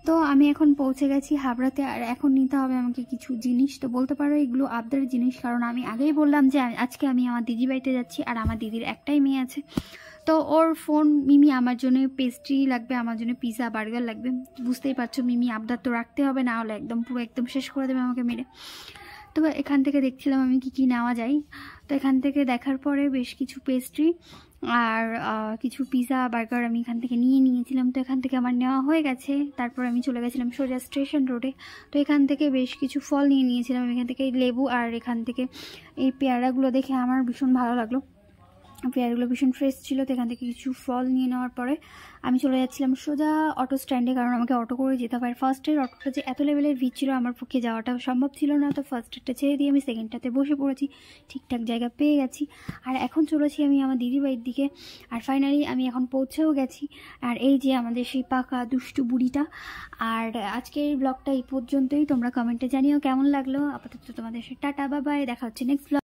তো আমি এখন পৌঁছে গেছি হাবড়াতে, আর এখন নিতে হবে আমাকে কিছু জিনিস। তো বলতে পারো এগুলো আবদারের জিনিস, কারণ আমি আগেই বললাম যে আজকে আমি আমার দিদি বাড়িতে যাচ্ছি, আর আমার দিদির একটাই মেয়ে আছে। তো ওর ফোন, মিমি আমার জন্য পেস্ট্রি লাগবে, আমার জন্য পিৎজা বার্গার লাগবে। বুঝতেই পারছো মিমি আবদার তো রাখতে হবে, না হলে একদম পুরো একদম শেষ করে দেবে আমাকে মেরে। তো এখান থেকে দেখছিলাম আমি কি নেওয়া যায়। তো এখান থেকে দেখার পরে বেশ কিছু পেস্ট্রি আর কিছু পিৎজা বার্গার আমি এখান থেকে নিয়েছিলাম। তো এখান থেকে আমার নেওয়া হয়ে গেছে। তারপর আমি চলে গেছিলাম সোজা স্টেশন রোডে। তো এখান থেকে বেশ কিছু ফল নিয়েছিলাম, এখান থেকে লেবু, আর এখান থেকে এই পেয়ারাগুলো দেখে আমার ভীষণ ভালো লাগলো, পেয়ারগুলো ভীষণ ফ্রেশ ছিল। তো এখান থেকে কিছু ফল নিয়ে নেওয়ার পরে আমি চলে যাচ্ছিলাম সোজা অটো স্ট্যান্ডে, কারণ আমাকে অটো করে যেতে হবে। ফার্স্টের অটোটা যে এত লেভেলের ভিড় ছিল, আমার পক্ষে যাওয়াটা সম্ভব ছিল না। তো ফার্স্টেরটা ছেড়ে দিয়ে আমি সেকেন্ডটাতে বসে পড়েছি, ঠিকঠাক জায়গা পেয়ে গেছি। আর এখন চলেছি আমি আমার দিদিবাড়ির দিকে। আর ফাইনালি আমি এখন পৌঁছেও গেছি। আর এই যে আমাদের সেই পাকা দুষ্টু বুড়িটা। আর আজকের ব্লগটা এই পর্যন্তই। তোমরা কমেন্টে জানিও কেমন লাগলো। আপাতত তোমাদের টাটা, বাই বাই, দেখা হচ্ছে নেক্সট ব্লগ।